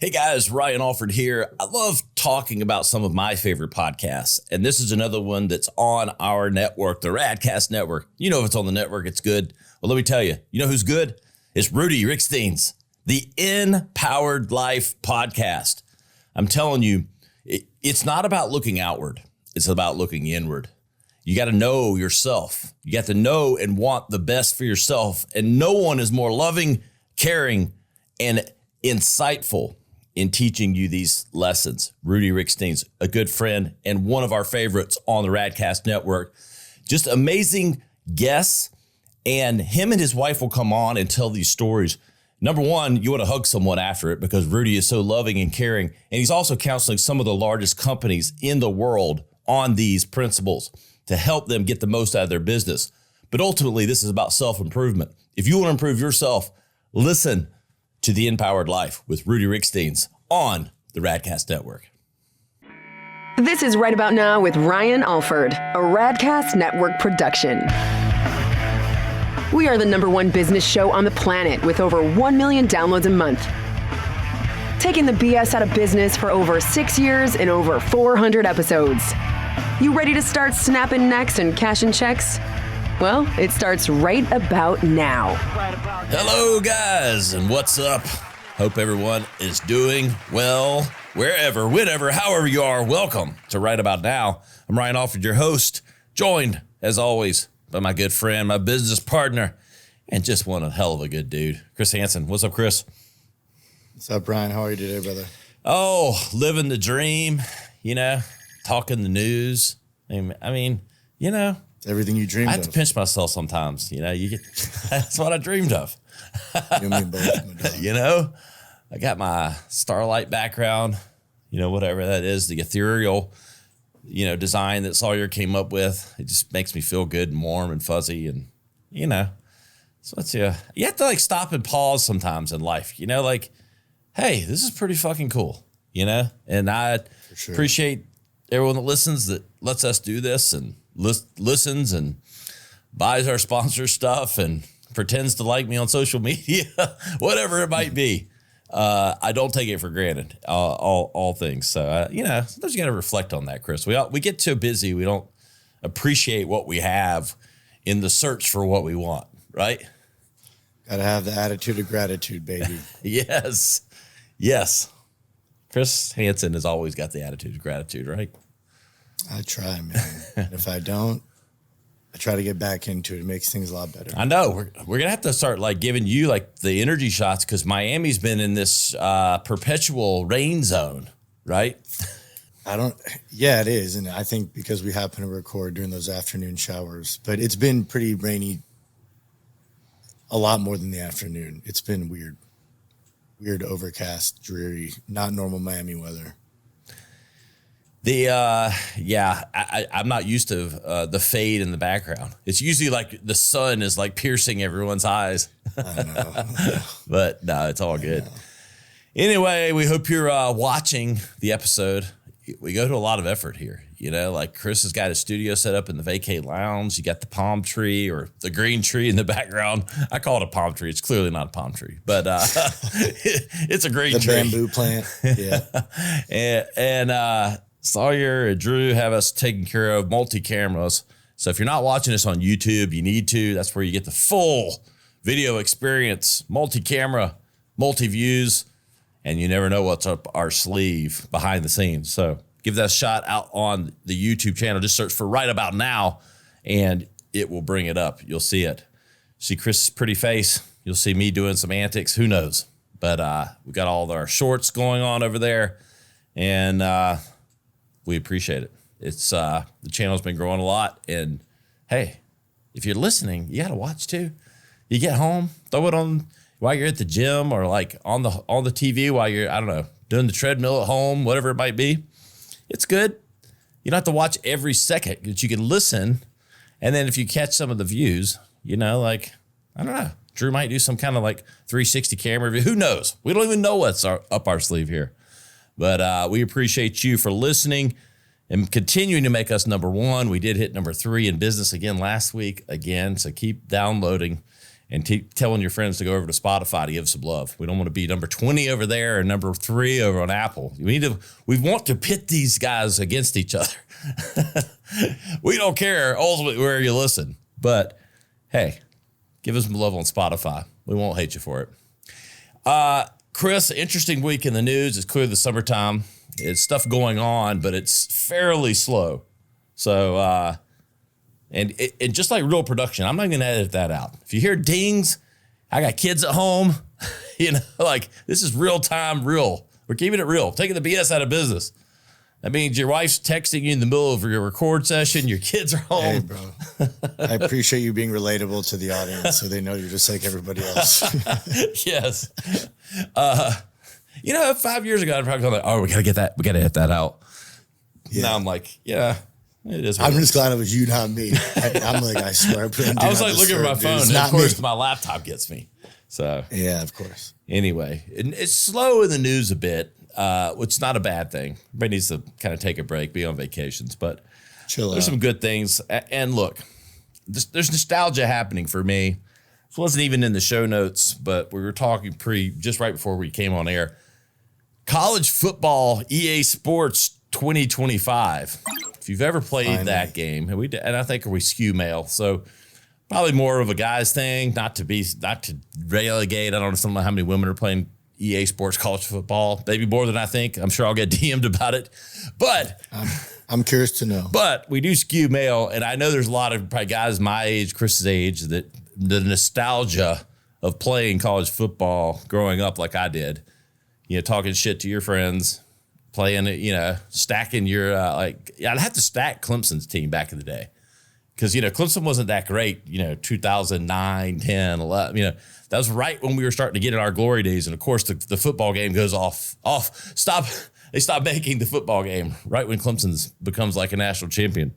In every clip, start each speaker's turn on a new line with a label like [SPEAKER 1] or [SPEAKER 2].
[SPEAKER 1] Hey guys, Ryan Alford here. I love talking about some of my favorite podcasts, and this is another one that's on our network, the Radcast Network. You know, if it's on the network, it's good. Well, let me tell you, you know who's good? It's Rudy Rickstein's The Empowered Life Podcast. I'm telling you, it's not about looking outward. It's about looking inward. You got to know yourself. You got to know and want the best for yourself, and no one is more loving, caring, and insightful in teaching you these lessons. Rudy Rickstein's a good friend and one of our favorites on the Radcast Network. Just amazing guests, and him and his wife will come on and tell these stories. Number one, you want to hug someone after it because Rudy is so loving and caring, and he's also counseling some of the largest companies in the world on these principles to help them get the most out of their business. But ultimately, this is about self-improvement. If you want to improve yourself, listen to The Empowered Life with Rudy Rickstein's on the Radcast Network.
[SPEAKER 2] This is Right About Now with Ryan Alford, a Radcast Network production. We are the #1 business show on the planet with over 1 million downloads a month. Taking the BS out of business for over 6 years and over 400 episodes. You ready to start snapping necks and cashing checks? Well, it starts right about now.
[SPEAKER 1] Hello, guys, and what's up? Hope everyone is doing well, wherever, whenever, however you are. Welcome to Right About Now. I'm Ryan Alford, your host, joined, as always, by my good friend, my business partner, and just one hell of a good dude, Chris Hansen. What's up, Chris?
[SPEAKER 3] What's up, Brian? How are you today, brother?
[SPEAKER 1] Oh, living the dream, talking the news. I mean,
[SPEAKER 3] Everything you dreamed
[SPEAKER 1] I
[SPEAKER 3] of.
[SPEAKER 1] have to pinch myself sometimes. That's what I dreamed of.
[SPEAKER 3] You and me both, my dog.
[SPEAKER 1] I got my Starlight background, whatever that is, the ethereal, design that Sawyer came up with. It just makes me feel good and warm and fuzzy. And, so it's, you have to stop and pause sometimes in life, hey, this is pretty fucking cool, and I appreciate everyone that listens, that lets us do this and listens and buys our sponsor stuff and pretends to like me on social media, whatever it might be. I don't take it for granted, all things. So, sometimes you got to reflect on that, Chris. We get too busy. We don't appreciate what we have in the search for what we want, right?
[SPEAKER 3] Got to have the attitude of gratitude, baby.
[SPEAKER 1] Yes. Chris Hansen has always got the attitude of gratitude, right?
[SPEAKER 3] I try, man. And if I don't, I try to get back into it. It makes things a lot better.
[SPEAKER 1] I know. We're going to have to start giving you the energy shots because Miami's been in this perpetual rain zone, right?
[SPEAKER 3] Yeah, it is. And I think because we happen to record during those afternoon showers, but it's been pretty rainy a lot more than the afternoon. It's been weird, overcast, dreary, not normal Miami weather. I'm not used to the fade in the background. It's usually the sun is piercing everyone's eyes. I know.
[SPEAKER 1] But no, it's all good. Anyway, we hope you're watching the episode. We go to a lot of effort here. Chris has got his studio set up in the vacate lounge. You got the palm tree or the green tree in the background. I call it a palm tree. It's clearly not a palm tree, but it's a green tree.
[SPEAKER 3] The bamboo plant. Yeah.
[SPEAKER 1] and Sawyer and Drew have us taken care of, multi-cameras. So if you're not watching this on YouTube, you need to. That's where you get the full video experience, multi-camera, multi-views, and you never know what's up our sleeve behind the scenes. So give that a shot out on the YouTube channel. Just search for Right About Now, and it will bring it up. You'll see it. See Chris's pretty face. You'll see me doing some antics. Who knows? But we got all of our shorts going on over there, and we appreciate it. It's the channel's been growing a lot, and hey, if you're listening, you gotta watch too. You get home, throw it on while you're at the gym or on the TV while you're, doing the treadmill at home, whatever it might be. It's good. You don't have to watch every second, but you can listen, and then if you catch some of the views, I don't know. Drew might do some kind of 360 camera review. Who knows? We don't even know what's up our sleeve here. But we appreciate you for listening and continuing to make us #1. We did hit #3 in business again last week. So keep downloading and telling your friends to go over to Spotify to give some love. We don't want to be number 20 over there or number 3 over on Apple. We want to pit these guys against each other. We don't care ultimately where you listen, but hey, give us some love on Spotify. We won't hate you for it. Chris, interesting week in the news. It's clearly the summertime. It's stuff going on, but it's fairly slow. So, and just like real production, I'm not going to edit that out. If you hear dings, I got kids at home, like this is real time, real. We're keeping it real, taking the BS out of business. That means your wife's texting you in the middle of your record session. Your kids are home.
[SPEAKER 3] Hey, bro. I appreciate you being relatable to the audience so they know you're just like everybody else.
[SPEAKER 1] Yes. 5 years ago, I'd probably go like, oh, we got to get that. We got to hit that out. Yeah. Now I'm like, yeah, it is.
[SPEAKER 3] I'm just glad it was you, not me. I'm like, I swear.
[SPEAKER 1] I was like looking at my phone. And of course, my laptop gets me. So
[SPEAKER 3] yeah, of course.
[SPEAKER 1] Anyway, it's slow in the news a bit. Which is not a bad thing. Everybody needs to kind of take a break, be on vacations, but there's some good things. And look, there's nostalgia happening for me. This wasn't even in the show notes, but we were talking just right before we came on air. College football, EA Sports 2025. If you've ever played that game, and I think we skew male, so probably more of a guy's thing. Not to relegate. I don't know how many women are playing EA Sports college football, maybe more than I think. I'm sure I'll get DM'd about it, but
[SPEAKER 3] I'm curious to know.
[SPEAKER 1] But we do skew male, and I know there's a lot of probably guys my age, Chris's age, that the nostalgia of playing college football growing up like I did, talking shit to your friends, playing it, stacking your I'd have to stack Clemson's team back in the day. Because, Clemson wasn't that great, 2009, 10, 11, that was right when we were starting to get in our glory days. And, of course, the football game goes off. They stop making the football game right when Clemson becomes like a national champion.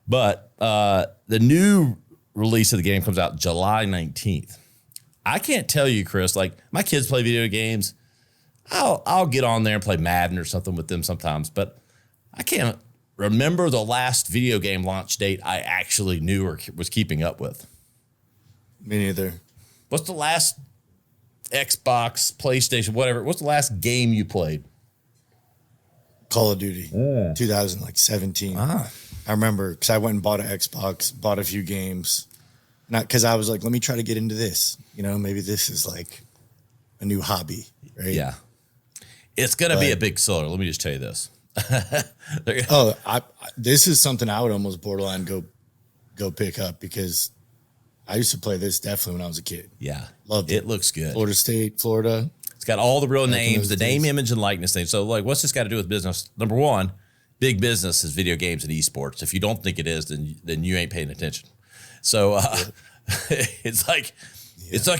[SPEAKER 1] But the new release of the game comes out July 19th. I can't tell you, Chris, like my kids play video games. I'll get on there and play Madden or something with them sometimes. But I can't remember the last video game launch date I actually knew or was keeping up with.
[SPEAKER 3] Me neither.
[SPEAKER 1] What's the last Xbox, PlayStation, whatever? What's the last game you played?
[SPEAKER 3] Call of Duty, 2017. I remember because I went and bought an Xbox, bought a few games. Not because I was like, let me try to get into this. Maybe this is like a new hobby, right?
[SPEAKER 1] Yeah. It's going to be a big seller. Let me just tell you this.
[SPEAKER 3] This is something I would almost borderline go pick up because I used to play this definitely when I was a kid.
[SPEAKER 1] Yeah.
[SPEAKER 3] Loved it.
[SPEAKER 1] It looks good.
[SPEAKER 3] Florida State, Florida.
[SPEAKER 1] It's got all the real names, the name, image, and likeness things. So, like, what's this got to do with business? Number one, big business is video games and esports. If you don't think it is, then you ain't paying attention. So, it's like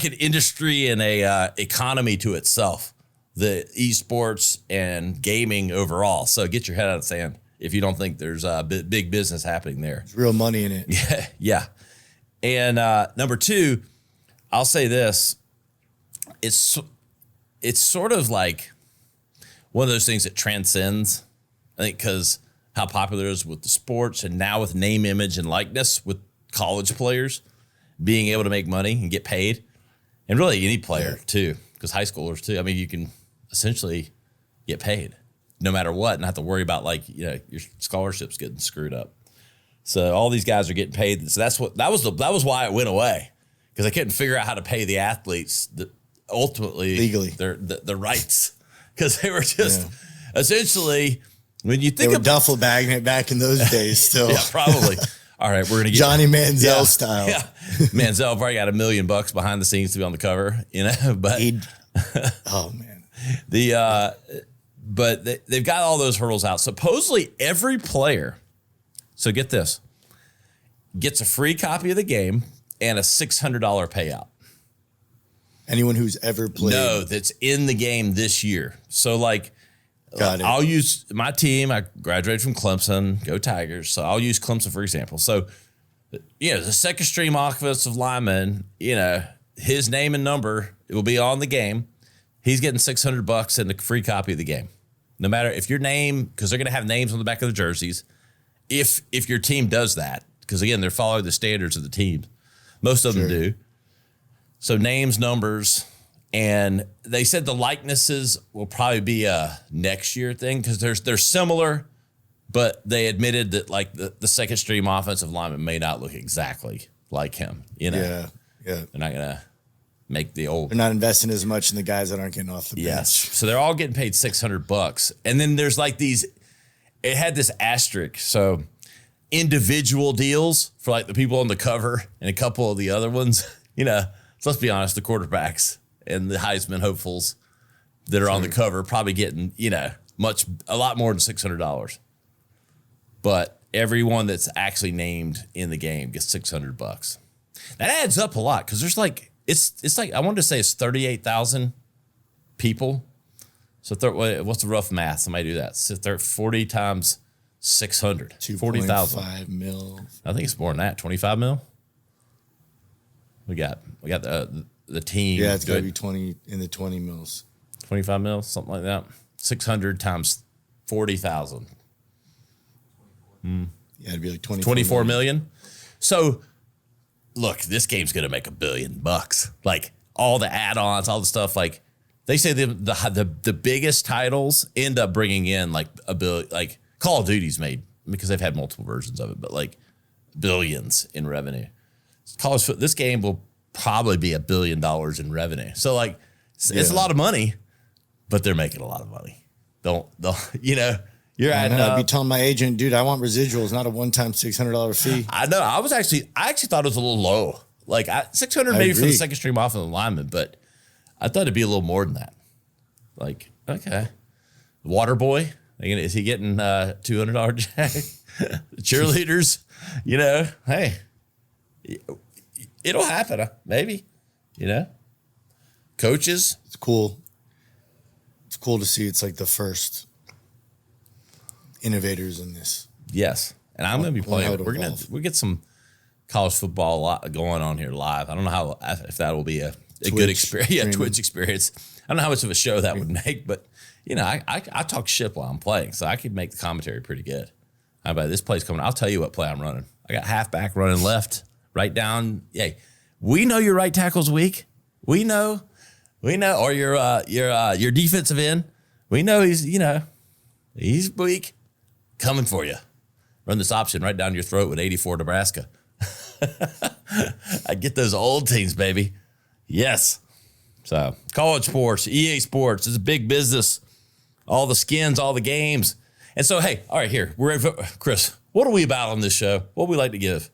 [SPEAKER 1] an industry and a economy to itself, the esports and gaming overall. So get your head out of the sand if you don't think there's a big business happening there.
[SPEAKER 3] There's real money in it.
[SPEAKER 1] Yeah. And number two, I'll say this. It's sort of like one of those things that transcends, I think, because how popular it is with the sports and now with name, image, and likeness with college players being able to make money and get paid. And really any player too, because high schoolers too. I mean, you can essentially get paid no matter what and have to worry about your scholarships getting screwed up. So all these guys are getting paid. So that was why it went away, because they couldn't figure out how to pay the athletes ultimately
[SPEAKER 3] legally
[SPEAKER 1] the rights, because they were just essentially, when you think
[SPEAKER 3] they were duffel bagging it back in those days still.
[SPEAKER 1] Yeah, probably. All right, we're gonna get
[SPEAKER 3] Johnny Manziel style.
[SPEAKER 1] Yeah, Manziel probably got $1 million behind the scenes to be on the cover, but
[SPEAKER 3] oh man,
[SPEAKER 1] but they've got all those hurdles out. Supposedly every player, so get this, gets a free copy of the game and a $600 payout.
[SPEAKER 3] Anyone who's ever played?
[SPEAKER 1] No, that's in the game this year. So
[SPEAKER 3] Got it.
[SPEAKER 1] I'll use my team. I graduated from Clemson, go Tigers. So I'll use Clemson for example. So, the second string offensive lineman, his name and number, it will be on the game. He's getting $600 and a free copy of the game. No matter if your name, because they're going to have names on the back of the jerseys. If your team does that, because again, they're following the standards of the team. Most of them do. So names, numbers, and they said the likenesses will probably be a next year thing because they're similar, but they admitted that like the second stream offensive lineman may not look exactly like him. You know,
[SPEAKER 3] Yeah.
[SPEAKER 1] they're not gonna make the old.
[SPEAKER 3] They're not investing as much in the guys that aren't getting off the bench.
[SPEAKER 1] Yes. So they're all getting paid $600, and then there's like these. It had this asterisk, so individual deals for like the people on the cover and a couple of the other ones. You know, so let's be honest, the quarterbacks and the Heisman hopefuls that are on the cover probably getting, you know, a lot more than $600. But everyone that's actually named in the game gets $600. That adds up a lot because there's like it's like I wanted to say it's 38,000 people. So what's the rough math? Somebody do that. So 40 times 600, 40,000.
[SPEAKER 3] 2.5 mil.
[SPEAKER 1] I think it's more than that. 25 mil. We got the team.
[SPEAKER 3] Yeah, it's got to be 20 in the 20 mils.
[SPEAKER 1] 25 mil, something like that. 600 times 40,000.
[SPEAKER 3] Yeah, it'd be like
[SPEAKER 1] 24 million. So, look, this game's going to make $1 billion. Like all the add-ons, all the stuff. Like they say the biggest titles end up bringing in like $1 billion. Like Call of Duty's made because they've had multiple versions of it, but like billions in revenue. This game will probably be $1 billion in revenue. So like it's a lot of money, but they're making a lot of money. Don't you know?
[SPEAKER 3] I'd be telling my agent, dude, I want residuals, not a one-time $600 fee.
[SPEAKER 1] I know. I actually thought it was a little low. Like 600 maybe for the second stream offensive lineman, but I thought it'd be a little more than that. Like, okay. Water boy, is he getting $200 jack? Cheerleaders, you know, hey, it'll happen. Maybe, you know, coaches.
[SPEAKER 3] It's cool. It's cool to see. It's like the first innovators in this.
[SPEAKER 1] Yes. And I'm going to be playing. We'll get some college football a lot going on here live. I don't know if that will be a good experience. Yeah, Twitch experience. I don't know how much of a show that would make, but you know, I talk shit while I'm playing, so I could make the commentary pretty good. How about this play's coming? I'll tell you what play I'm running. I got halfback running left, right down. Hey, we know your right tackle's weak. We know, or your defensive end. We know he's weak. Coming for you. Run this option right down your throat with 84 Nebraska. I get those old teams, baby. Yes. So college sports, EA Sports is a big business. All the skins, all the games. And so, hey, all right, here. Chris, what are we about on this show? What do we like to give?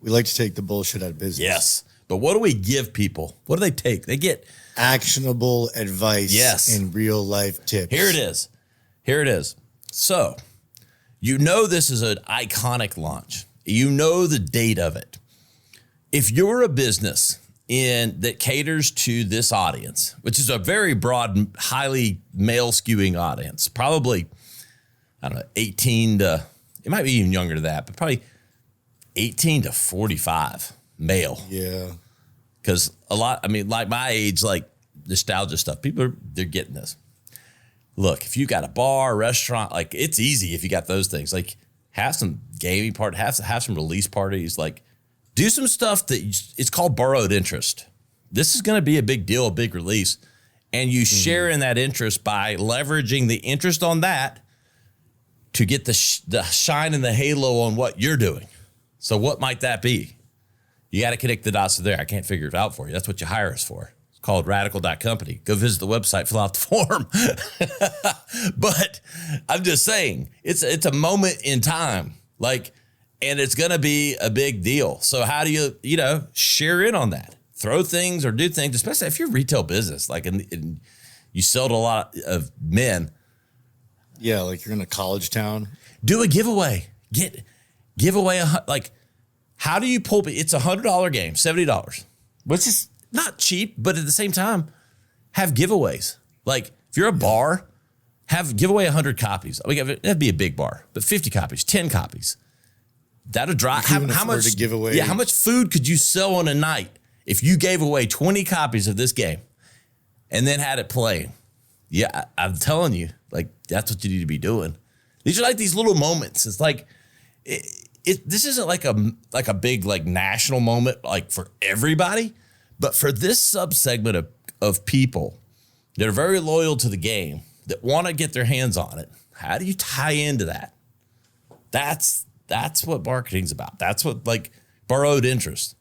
[SPEAKER 3] We like to take the bullshit out of business.
[SPEAKER 1] Yes. But what do we give people? What do they take? They get
[SPEAKER 3] actionable advice.
[SPEAKER 1] Yes.
[SPEAKER 3] And real life tips.
[SPEAKER 1] Here it is. So, you know this is an iconic launch. You know the date of it. If you're a business that caters to this audience, which is a very broad, highly male skewing audience, probably, I don't know, 18 to, it might be even younger than that, but probably 18 to 45 male.
[SPEAKER 3] Yeah.
[SPEAKER 1] Because like my age, like nostalgia stuff, they're getting this. Look, if you got a bar, restaurant, like it's easy if you got those things. Like have some gaming part, have some release parties, like do some stuff it's called borrowed interest. This is going to be a big deal, a big release. And you share in that interest by leveraging the interest on that to get the shine and the halo on what you're doing. So what might that be? You got to connect the dots to there. I can't figure it out for you. That's what you hire us for. It's called radical.company. Go visit the website, fill out the form. But I'm just saying, it's a moment in time. Like, and it's going to be a big deal. So how do you share in on that? Throw things or do things, especially if you're a retail business, like and you sell to a lot of men.
[SPEAKER 3] Yeah, like you're in a college town.
[SPEAKER 1] Do a giveaway. Give away how do you pull? It's $100 game, $70, which is not cheap, but at the same time, have giveaways. Like if you're a bar, give away 100 copies. That'd be a big bar, but 50 copies, 10 copies. That'll drive. How much to give away? Yeah, how much food could you sell on a night if you gave away 20 copies of this game and then had it playing? Yeah, I'm telling you, like that's what you need to be doing. These are like these little moments. It's like this isn't like a big like national moment like for everybody, but for this subsegment of people that are very loyal to the game, that want to get their hands on it, how do you tie into that? That's what marketing's about. That's what like borrowed interest.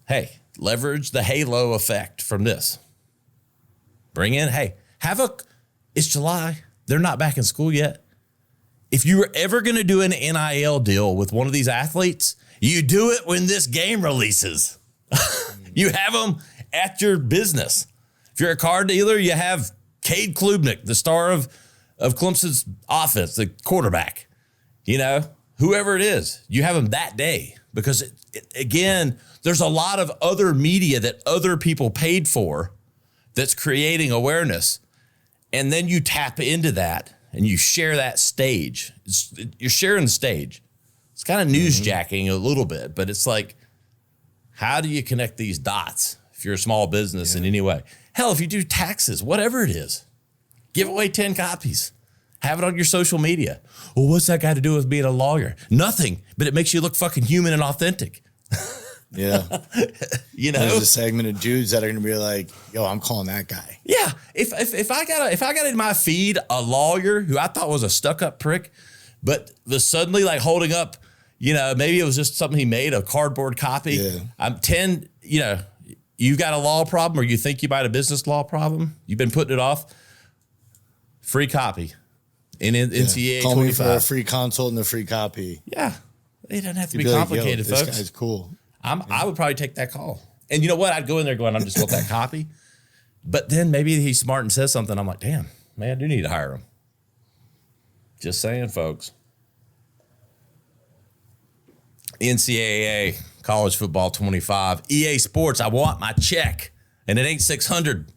[SPEAKER 1] Hey, leverage the halo effect from this. Bring in, hey, it's July. They're not back in school yet. If you were ever going to do an NIL deal with one of these athletes, you do it when this game releases. You have them at your business. If you're a car dealer, you have Cade Klubnik, the star of Clemson's offense, the quarterback. You know, whoever it is, you have them that day because, again, there's a lot of other media that other people paid for that's creating awareness. And then you tap into that and you share that stage. You're sharing the stage. It's kind of newsjacking a little bit, but it's like, how do you connect these dots if you're a small business in any way? Hell, if you do taxes, whatever it is, give away 10 copies. Have it on your social media. Well, what's that got to do with being a lawyer? Nothing, but it makes you look fucking human and authentic.
[SPEAKER 3] Yeah.
[SPEAKER 1] You know,
[SPEAKER 3] there's a segment of dudes that are going to be like, yo, I'm calling that guy.
[SPEAKER 1] Yeah. If I got in my feed a lawyer who I thought was a stuck up prick, but was suddenly like holding up, you know, maybe it was just something he made, a cardboard copy. Yeah. I'm 10, you know, you got a law problem or you think you might have a business law problem. You've been putting it off. Free copy in NCAA
[SPEAKER 3] Call
[SPEAKER 1] 25.
[SPEAKER 3] me for a free consult and a free copy.
[SPEAKER 1] Yeah. It doesn't have to be complicated, folks.
[SPEAKER 3] This guy's cool.
[SPEAKER 1] I would probably take that call. And you know what? I'd go in there going, I just want that copy. But then maybe he's smart and says something. I'm like, damn, man, I do need to hire him. Just saying, folks. NCAA, college football 25, EA Sports, I want my check. And it ain't 600.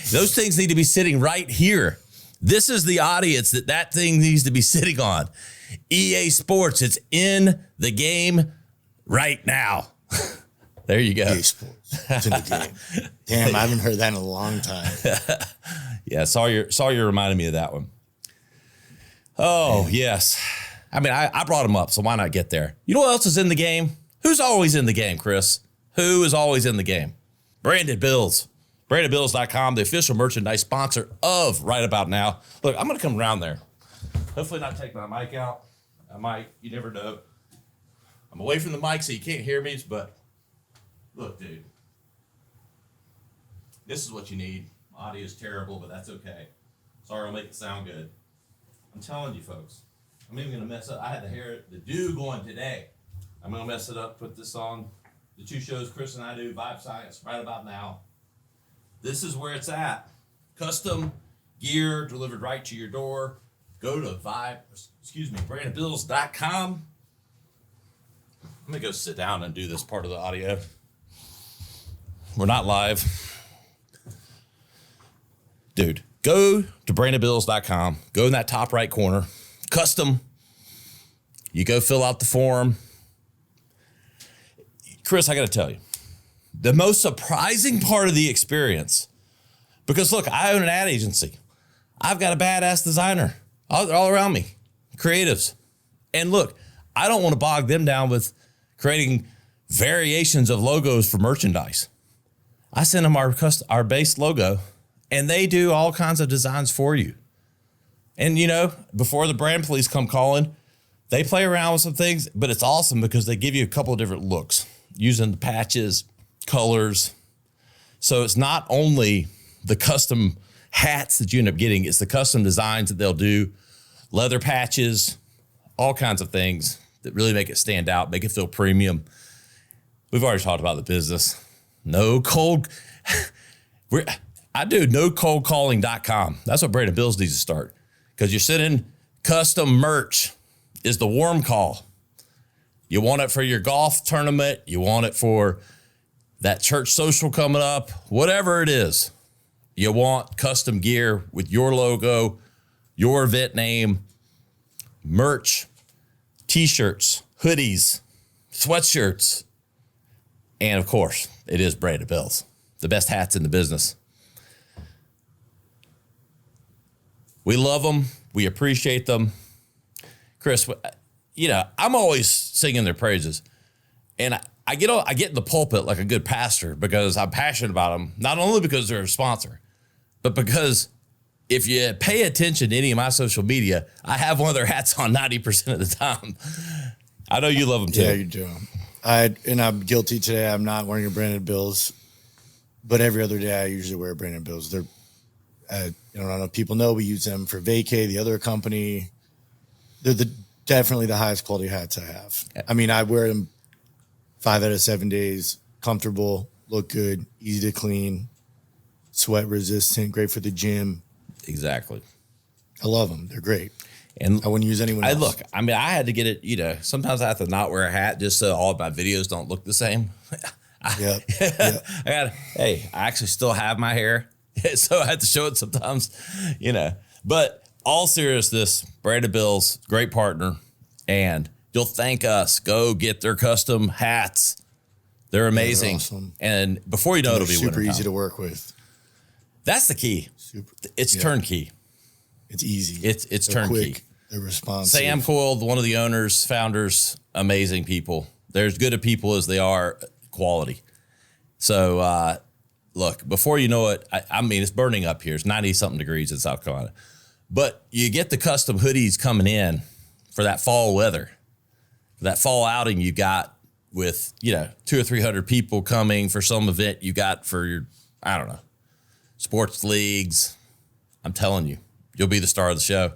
[SPEAKER 1] Those things need to be sitting right here. This is the audience that thing needs to be sitting on. EA Sports, it's in the game right now. There you go.
[SPEAKER 3] EA Sports, it's in the game. Damn, I haven't heard that in a long time.
[SPEAKER 1] Yeah, Sawyer reminded me of that one. Oh, yes. I mean, I brought him up, so why not get there? You know what else is in the game? Who's always in the game, Chris? Who is always in the game? Branded Bills. BrandedBills.com, the official merchandise sponsor of Right About Now. Look, I'm going to come around there. Hopefully not take my mic out. I might. You never know. I'm away from the mic so you can't hear me, but look, dude. This is what you need. Audio is terrible, but that's okay. Sorry, I'll make it sound good. I'm telling you, folks. I'm even going to mess up. I had the dew going today. I'm going to mess it up, put this on. The two shows Chris and I do, Vibe Science, Right About Now. This is where it's at. Custom gear delivered right to your door. Go to BrandedBills.com. I'm going to go sit down and do this part of the audio. We're not live. Dude, go to BrandedBills.com. Go in that top right corner. Custom. You go fill out the form. Chris, I got to tell you, the most surprising part of the experience, because look, I own an ad agency. I've got a badass designer all around me, creatives. And look, I don't want to bog them down with creating variations of logos for merchandise. I send them our base logo, and they do all kinds of designs for you. And, you know, before the brand police come calling, they play around with some things, but it's awesome because they give you a couple of different looks using the patches, colors. So it's not only the custom hats that you end up getting, it's the custom designs that they'll do, leather patches, all kinds of things that really make it stand out, make it feel premium. We've already talked about the business. No cold. I do nocoldcalling.com. That's what Branded Bills needs to start, because you're sending custom merch is the warm call. You want it for your golf tournament. You want it for that church social coming up, whatever it is. You want custom gear with your logo, your event name, merch, t-shirts, hoodies, sweatshirts. And of course, it is Branded Bills, the best hats in the business. We love them. We appreciate them. Chris, I'm always singing their praises. And I get in the pulpit like a good pastor because I'm passionate about them, not only because they're a sponsor, but because if you pay attention to any of my social media, I have one of their hats on 90% of the time. I know you love them too.
[SPEAKER 3] Yeah, you do. I'm guilty today. I'm not wearing a Brandon Bills, but every other day I usually wear Brandon Bills. They're, I don't know if people know, we use them for Vacay, the other company. They're definitely the highest quality hats I have. I mean, I wear them 5 out of 7 days, comfortable, look good, easy to clean, sweat resistant, great for the gym.
[SPEAKER 1] Exactly.
[SPEAKER 3] I love them. They're great.
[SPEAKER 1] And
[SPEAKER 3] I wouldn't use anyone else.
[SPEAKER 1] I had to get it, sometimes I have to not wear a hat just so all of my videos don't look the same.
[SPEAKER 3] Yep.
[SPEAKER 1] I actually still have my hair, so I have to show it sometimes, But all seriousness, Brandon Bills, great partner, and you'll thank us. Go get their custom hats. They're amazing.
[SPEAKER 3] They're awesome.
[SPEAKER 1] And before you know, it'll be
[SPEAKER 3] super
[SPEAKER 1] winter
[SPEAKER 3] easy
[SPEAKER 1] time.
[SPEAKER 3] to work with.
[SPEAKER 1] That's the key. It's turnkey.
[SPEAKER 3] It's easy.
[SPEAKER 1] It's
[SPEAKER 3] They're
[SPEAKER 1] turnkey.
[SPEAKER 3] Quick. They're responsive.
[SPEAKER 1] Sam Coyle, one of the owners, founders, amazing people. They're as good a people as they are quality. So, look, before you know it, I mean, it's burning up here. It's 90-something degrees in South Carolina. But you get the custom hoodies coming in for that fall weather, for that fall outing you got with, 200 or 300 people coming for some event you got for your, I don't know, sports leagues. I'm telling you, you'll be the star of the show.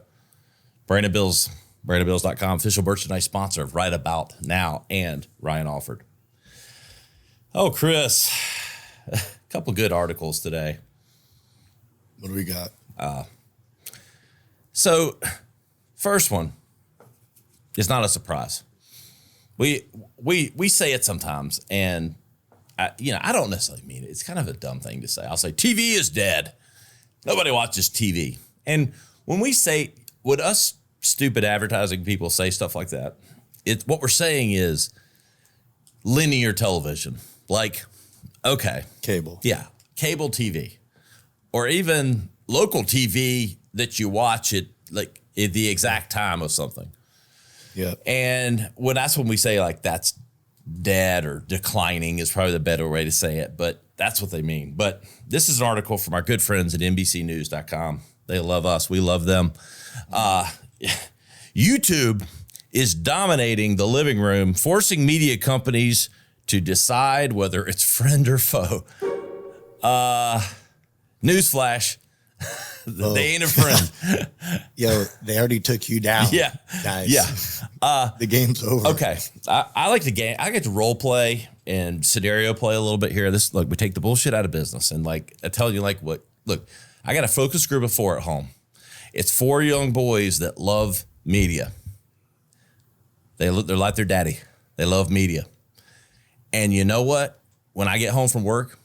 [SPEAKER 1] Brandon Bills, BrandonBills.com, official merchandise sponsor of Right About Now and Ryan Alford. Oh, Chris, a couple good articles today.
[SPEAKER 3] What do we got?
[SPEAKER 1] So, first one, it's not a surprise. We say it sometimes, and I don't necessarily mean it. It's kind of a dumb thing to say. I'll say TV is dead. Nobody watches TV. And when we say, would us stupid advertising people say stuff like that? What we're saying is linear television. Like, okay.
[SPEAKER 3] Cable.
[SPEAKER 1] Yeah. Cable TV. Or even local TV that you watch at the exact time of something.
[SPEAKER 3] Yeah.
[SPEAKER 1] And that's when we say like that's dead or declining is probably the better way to say it. But that's what they mean. But this is an article from our good friends at NBCnews.com. They love us. We love them. YouTube is dominating the living room, forcing media companies to decide whether it's friend or foe. Newsflash. They ain't a friend.
[SPEAKER 3] Yo, they already took you down.
[SPEAKER 1] Yeah.
[SPEAKER 3] Guys.
[SPEAKER 1] Yeah.
[SPEAKER 3] The game's over.
[SPEAKER 1] Okay. I like the game. I get to role play and scenario play a little bit here. We take the bullshit out of business. And I tell you look, I got a focus group of 4 at home. It's 4 young boys that love media. They're like their daddy. They love media. And you know what? When I get home from work,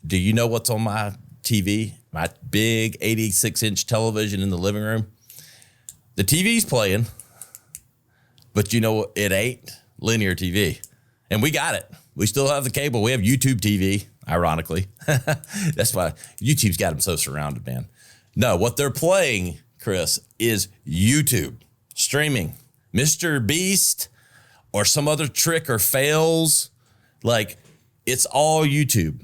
[SPEAKER 1] do you know what's on my TV? My big 86-inch television in the living room? The TV's playing, but you know what? It ain't linear TV. And we got it. We still have the cable. We have YouTube TV, ironically. That's why YouTube's got them so surrounded, man. No, what they're playing, Chris, is YouTube streaming. Mr. Beast or some other trick or fails. It's all YouTube.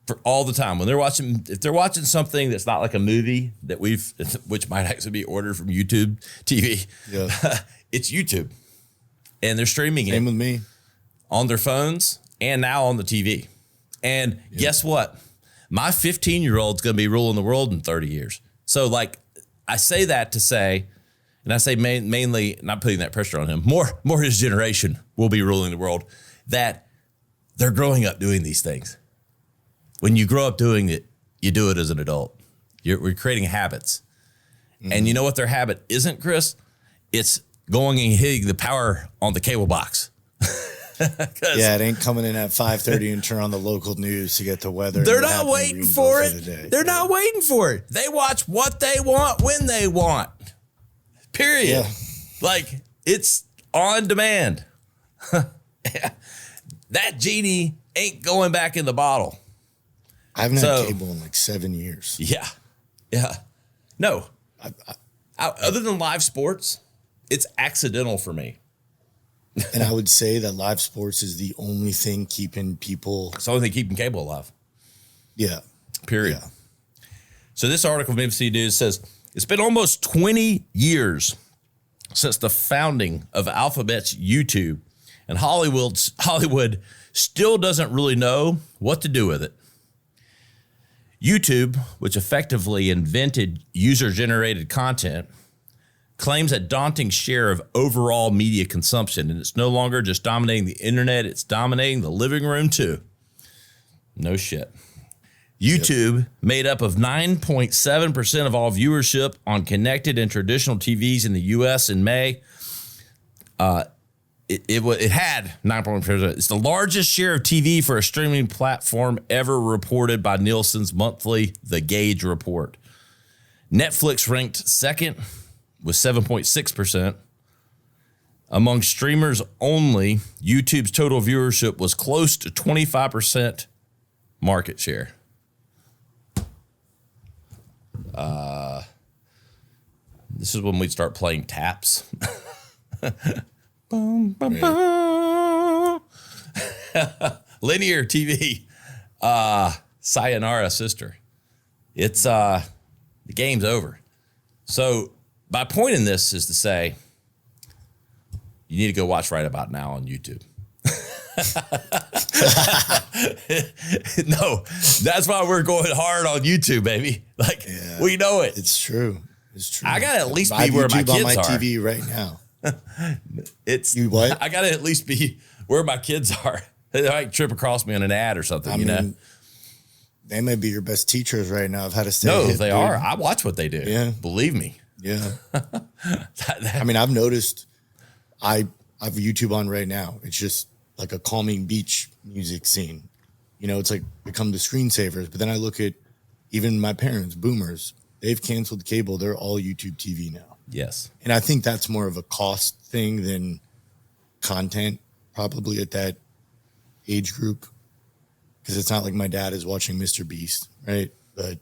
[SPEAKER 1] For all the time when if they're watching something that's not like a movie which might actually be ordered from YouTube TV, it's YouTube, and they're streaming
[SPEAKER 3] Same with me
[SPEAKER 1] on their phones and now on the TV. And guess what? My 15-year-old's going to be ruling the world in 30 years. So I say that to say, and I say mainly not putting that pressure on him, more his generation will be ruling the world, that they're growing up doing these things. When you grow up doing it, you do it as an adult. We're creating habits. Mm-hmm. And you know what their habit isn't, Chris? It's going and hitting the power on the cable box.
[SPEAKER 3] Yeah, it ain't coming in at 5:30 and turn on the local news to get the weather.
[SPEAKER 1] They're not waiting for it. They're not waiting for it. They watch what they want when they want. Period. Yeah. It's on demand. That genie ain't going back in the bottle.
[SPEAKER 3] I haven't had cable in 7 years.
[SPEAKER 1] Yeah. Yeah. No. Other than live sports, it's accidental for me.
[SPEAKER 3] And I would say that live sports is the only thing keeping people.
[SPEAKER 1] It's the only thing keeping cable alive.
[SPEAKER 3] Yeah.
[SPEAKER 1] Period.
[SPEAKER 3] Yeah.
[SPEAKER 1] So this article from BBC News says, it's been almost 20 years since the founding of Alphabet's YouTube, and Hollywood still doesn't really know what to do with it. YouTube, which effectively invented user-generated content, claims a daunting share of overall media consumption, and it's no longer just dominating the internet, it's dominating the living room too. No shit. YouTube made up of 9.7% of all viewership on connected and traditional TVs in the U.S. in May. It had 9.7%. It's the largest share of TV for a streaming platform ever reported by Nielsen's monthly The Gauge report. Netflix ranked second with 7.6%. Among streamers only, YouTube's total viewership was close to 25% market share. This is when we start playing taps. Boom, boom, boom. Linear TV. Sayonara, sister. It's the game's over. So my point in this is to say you need to go watch Right About Now on YouTube. No, that's why we're going hard on YouTube, baby. Like, we know it.
[SPEAKER 3] It's true. It's true.
[SPEAKER 1] I gotta at least be where my kids
[SPEAKER 3] on my
[SPEAKER 1] are.
[SPEAKER 3] TV right now.
[SPEAKER 1] You
[SPEAKER 3] what?
[SPEAKER 1] I gotta at least be where my kids are. They might trip across me on an ad or something.
[SPEAKER 3] I mean, they may be your best teachers right now of how to stay.
[SPEAKER 1] No,
[SPEAKER 3] hip,
[SPEAKER 1] they
[SPEAKER 3] dude.
[SPEAKER 1] are. I watch what they do.
[SPEAKER 3] Yeah.
[SPEAKER 1] Believe me.
[SPEAKER 3] Yeah. I mean, I've noticed. I have YouTube on right now. It's just like a calming beach music scene. You know, it's like become the screensavers. But then I look at even my parents, boomers. They've canceled cable. They're all YouTube TV now.
[SPEAKER 1] Yes.
[SPEAKER 3] And I think that's more of a cost thing than content, probably at that age group. Because it's not like my dad is watching Mr. Beast, right? But,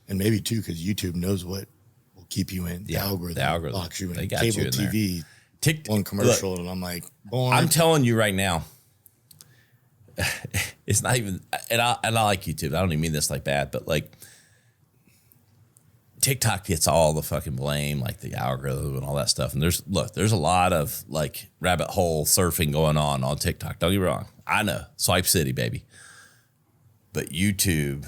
[SPEAKER 3] and maybe too, because YouTube knows what will keep you in. The algorithm locks you in.
[SPEAKER 1] They got
[SPEAKER 3] Cable
[SPEAKER 1] you in
[SPEAKER 3] TV, one commercial, and I'm like, boy.
[SPEAKER 1] I'm telling you right now, it's not even, and I like YouTube. I don't even mean this like bad, but like, TikTok gets all the fucking blame, like the algorithm and all that stuff. And there's a lot of like rabbit hole surfing going on TikTok. Don't get me wrong. I know. Swipe City, baby. But YouTube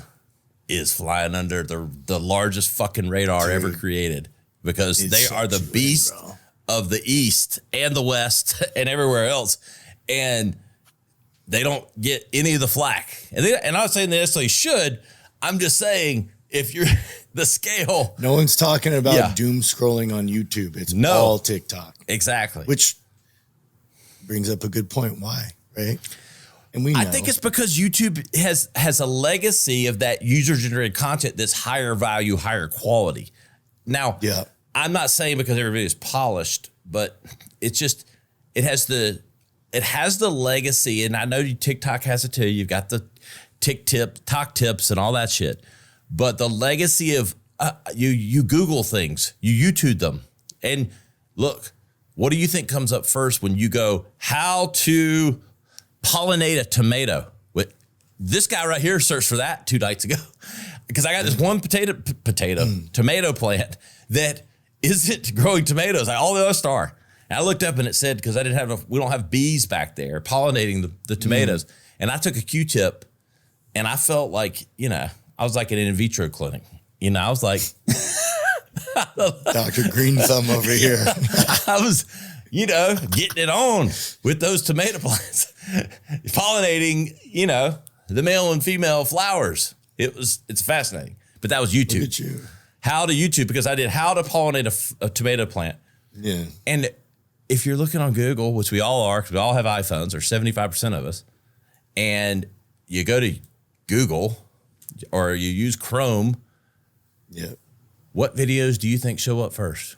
[SPEAKER 1] is flying under the largest fucking radar ever created because they are the beast of the East and the West and everywhere else. And they don't get any of the flack. And I'm not saying they necessarily should. I'm just saying if you're the scale.
[SPEAKER 3] No one's talking about doom scrolling on YouTube. It's all TikTok.
[SPEAKER 1] Exactly.
[SPEAKER 3] Which brings up a good point. Why? Right? And we know.
[SPEAKER 1] I think it's because YouTube has a legacy of that user-generated content that's higher value, higher quality. Now, I'm not saying because everybody is polished, but it's just it has the legacy, and I know TikTok has it too. You've got the TikTok tips and all that shit. But the legacy of you Google things, you YouTube them. And look, what do you think comes up first when you go, how to pollinate a tomato? This guy right here searched for that 2 nights ago because I got this one tomato plant that isn't growing tomatoes. All the others are. And I looked up and it said, because we don't have bees back there pollinating the tomatoes. And I took a Q-tip and I felt like, I was like in an in vitro clinic. I was like
[SPEAKER 3] Dr. Green Thumb over here.
[SPEAKER 1] I was, getting it on with those tomato plants, pollinating, the male and female flowers. It's fascinating. But that was YouTube.
[SPEAKER 3] Look at you.
[SPEAKER 1] How to YouTube, because I did how to pollinate a tomato plant.
[SPEAKER 3] Yeah.
[SPEAKER 1] And if you're looking on Google, which we all are, because we all have iPhones, or 75% of us, and you go to Google, or you use Chrome, what videos do you think show up first?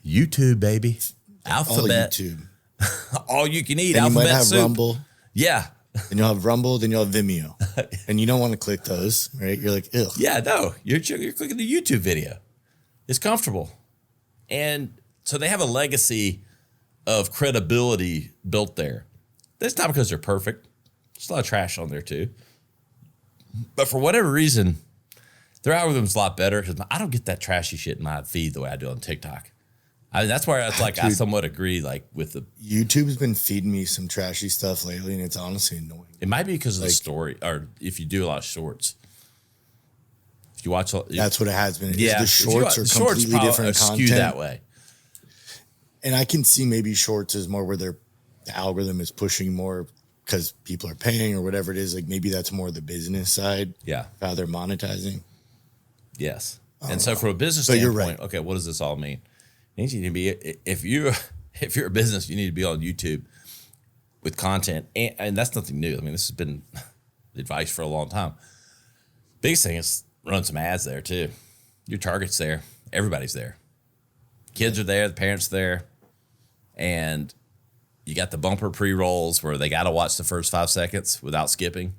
[SPEAKER 1] YouTube, baby. Alphabet.
[SPEAKER 3] All YouTube.
[SPEAKER 1] All you can eat.
[SPEAKER 3] And
[SPEAKER 1] Alphabet
[SPEAKER 3] you might have
[SPEAKER 1] soup.
[SPEAKER 3] Rumble.
[SPEAKER 1] Yeah.
[SPEAKER 3] Then you'll have Rumble, then you'll have Vimeo. And you don't want to click those, right? You're like, ugh.
[SPEAKER 1] Yeah, no. You're clicking the YouTube video. It's comfortable. And So they have a legacy of credibility built there. That's not because they're perfect. There's a lot of trash on there too. But for whatever reason, their algorithm's a lot better because I don't get that trashy shit in my feed the way I do on TikTok. I mean, that's where it's like I somewhat agree like with the
[SPEAKER 3] YouTube's been feeding me some trashy stuff lately, and it's honestly annoying.
[SPEAKER 1] It might be because of the story, or if you do a lot of shorts. If you watch,
[SPEAKER 3] that's what it has been.
[SPEAKER 1] Yeah,
[SPEAKER 3] the shorts are completely different content
[SPEAKER 1] that way.
[SPEAKER 3] And I can see maybe shorts is more where the algorithm is pushing more because people are paying or whatever it is. Like maybe that's more the business side.
[SPEAKER 1] Yeah,
[SPEAKER 3] how they're monetizing.
[SPEAKER 1] Yes, and so from a business
[SPEAKER 3] so
[SPEAKER 1] standpoint,
[SPEAKER 3] you're right.
[SPEAKER 1] Okay, what does this all mean? It needs to be if you're a business, you need to be on YouTube with content, and that's nothing new. I mean, this has been advice for a long time. Biggest thing is run some ads there too. Your target's there, everybody's there. Kids are there, the parents are there, and you got the bumper pre-rolls where they got to watch the first 5 seconds without skipping.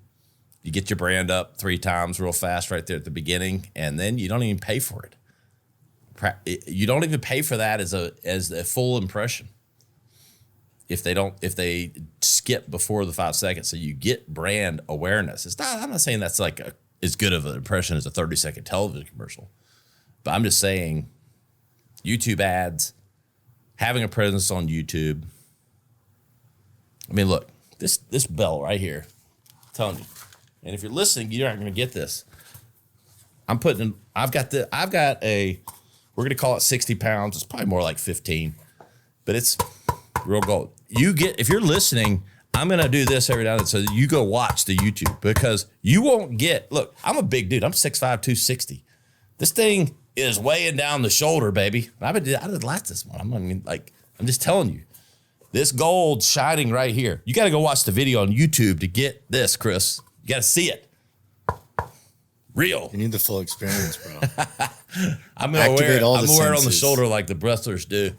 [SPEAKER 1] You get your brand up 3 times real fast right there at the beginning, and then you don't even pay for it. You don't even pay for that as a full impression. If they skip before the 5 seconds, so you get brand awareness. I'm not saying that's like as good of an impression as a 30-second television commercial, but I'm just saying YouTube ads, having a presence on YouTube. I mean, look, this belt right here, I'm telling you. And if you're listening, you're not going to get this. I've got a, we're going to call it 60 pounds. It's probably more like 15, but it's real gold. If you're listening, I'm going to do this every now and then so that you go watch the YouTube because you won't look, I'm a big dude. I'm 6'5", 260. This thing is weighing down the shoulder, baby. I did last this one. I'm just telling you, this gold shining right here. You got to go watch the video on YouTube to get this, Chris. You got to see it. Real.
[SPEAKER 3] You need the full experience, bro.
[SPEAKER 1] I'm going to wear it on the shoulder like the wrestlers do.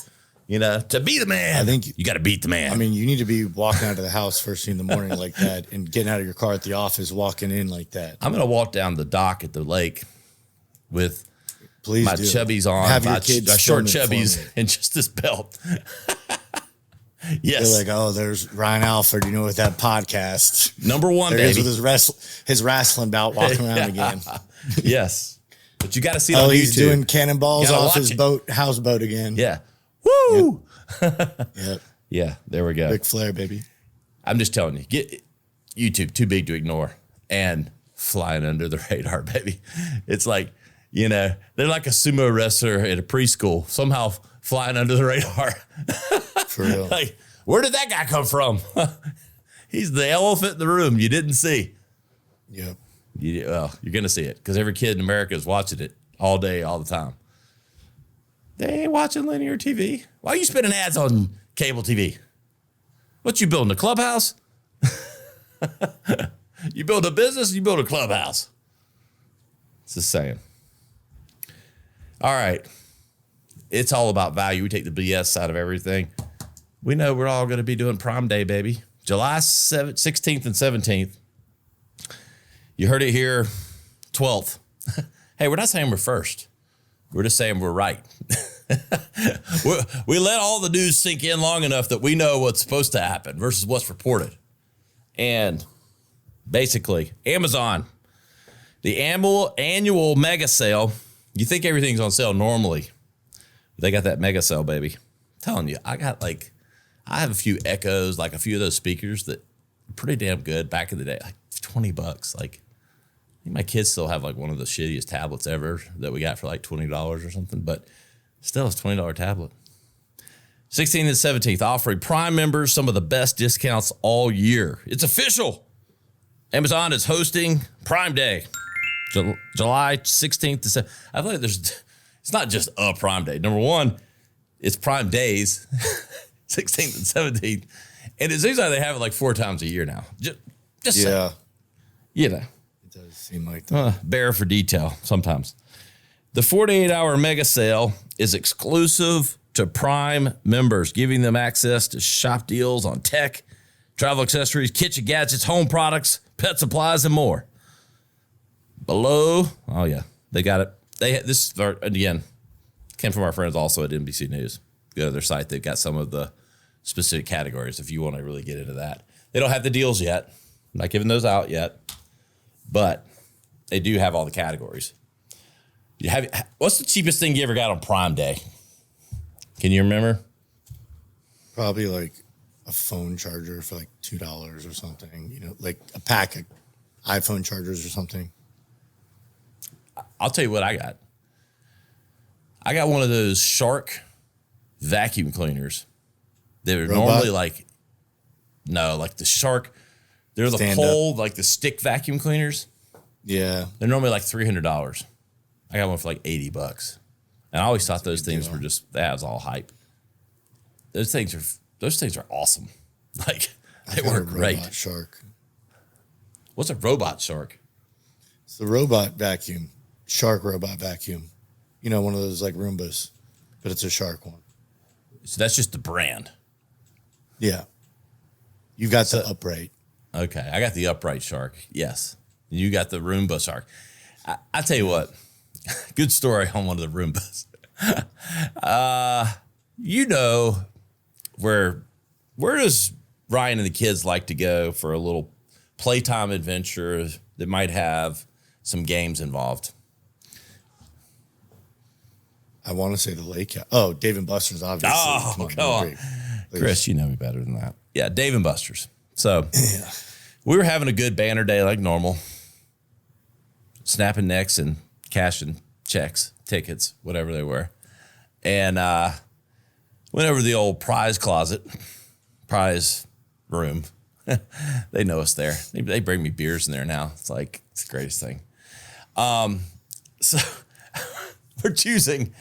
[SPEAKER 1] You know, to be the man, I think you got to beat the man.
[SPEAKER 3] I mean, you need to be walking out of the house first thing in the morning like that and getting out of your car at the office, walking in like that.
[SPEAKER 1] I'm going to walk down the dock at the lake with my chubbies on,
[SPEAKER 3] have your kids
[SPEAKER 1] my short chubbies, and just this belt. Yes.
[SPEAKER 3] They're like, oh, there's Ryan Alford, with that podcast.
[SPEAKER 1] Number one,
[SPEAKER 3] there
[SPEAKER 1] baby.
[SPEAKER 3] He is with his wrestling bout walking around again.
[SPEAKER 1] Yes. But you got to see it on YouTube.
[SPEAKER 3] He's doing cannonballs off his houseboat again.
[SPEAKER 1] Yeah. Woo!
[SPEAKER 3] Yep.
[SPEAKER 1] Yeah, there we go.
[SPEAKER 3] Ric Flair, baby.
[SPEAKER 1] I'm just telling you, get YouTube too big to ignore and flying under the radar, baby. It's like, they're like a sumo wrestler at a preschool, somehow flying under the radar.
[SPEAKER 3] For real.
[SPEAKER 1] Like, where did that guy come from? He's the elephant in the room you didn't see.
[SPEAKER 3] Yep.
[SPEAKER 1] You're going to see it because every kid in America is watching it all day, all the time. They ain't watching linear TV. Why are you spending ads on cable TV? What, you building a clubhouse? You build a business, you build a clubhouse. Just saying. All right. It's all about value. We take the BS side of everything. We know we're all going to be doing Prime Day, baby. July 16th and 17th. You heard it here, 12th. Hey, we're not saying we're first. We're just saying we're right. We let all the news sink in long enough that we know what's supposed to happen versus what's reported. And basically, Amazon, the annual mega sale. You think everything's on sale normally. They got that mega sale, baby. I'm telling you, I have a few Echoes, like a few of those speakers that are pretty damn good back in the day, like $20. Like, I think my kids still have like one of the shittiest tablets ever that we got for like $20 or something, but still it's a $20 tablet. 16th and 17th, offering Prime members some of the best discounts all year. It's official. Amazon is hosting Prime Day, July 16th to 17th. I feel like it's not just a Prime Day. Number one, it's Prime Days, 16th and 17th. And it seems like they have it like 4 times a year now. Just
[SPEAKER 3] yeah.
[SPEAKER 1] It
[SPEAKER 3] does seem like that.
[SPEAKER 1] Bear for detail sometimes. The 48-hour mega sale is exclusive to Prime members, giving them access to shop deals on tech, travel accessories, kitchen gadgets, home products, pet supplies, and more. Below, they got it. This again came from our friends also at NBC News. go to their site. They've got some of the specific categories if you want to really get into that. They don't have the deals yet. I'm not giving those out yet, but they do have all the categories. What's the cheapest thing you ever got on Prime Day? Can you remember?
[SPEAKER 3] Probably like a phone charger for like $2 or something, you know, like a pack of iPhone chargers or something.
[SPEAKER 1] I'll tell you what I got. I got one of those Shark vacuum cleaners. They were normally like the Shark. They're the pole, like the stick vacuum cleaners.
[SPEAKER 3] Yeah.
[SPEAKER 1] They're normally like $300. I got one for like $80. And I always thought those things were just, that was all hype. Those things are awesome. Like, they work great.
[SPEAKER 3] Robot Shark.
[SPEAKER 1] What's a robot Shark?
[SPEAKER 3] It's the robot vacuum. Shark robot vacuum. You know, one of those like Roombas, but it's a Shark one.
[SPEAKER 1] So that's just the brand.
[SPEAKER 3] Yeah. You got the upright.
[SPEAKER 1] Okay. I got the upright Shark. Yes. You got the Roomba Shark. I tell you what, good story on one of the Roombas. You know, where does Ryan and the kids like to go for a little playtime adventure that might have some games involved?
[SPEAKER 3] I want to say the lake. Oh, Dave and Buster's, obviously.
[SPEAKER 1] Oh, come on. Chris, you know me better than that. Yeah, Dave and Buster's. So we were having a good banner day like normal. Snapping necks and cashing checks, tickets, whatever they were. And went over to the old prize room. They know us there. They bring me beers in there now. It's like, it's the greatest thing. So we're choosing.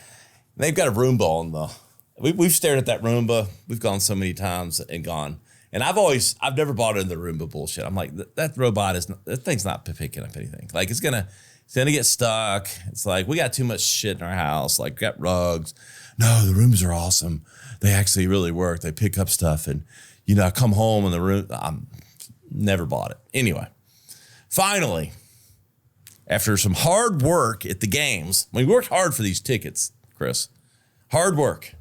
[SPEAKER 1] They've got a Roomba on the. We've stared at that Roomba. We've gone so many times and gone. And I've never bought into the Roomba bullshit. I'm like, that robot that thing's not picking up anything. Like it's gonna get stuck. It's like, we got too much shit in our house. Like, we got rugs. No, the Roombas are awesome. They actually really work. They pick up stuff. And, you know, I come home and the room, I'm never bought it. Anyway, finally, after some hard work at the games, we worked hard for these tickets, Chris. Hard work.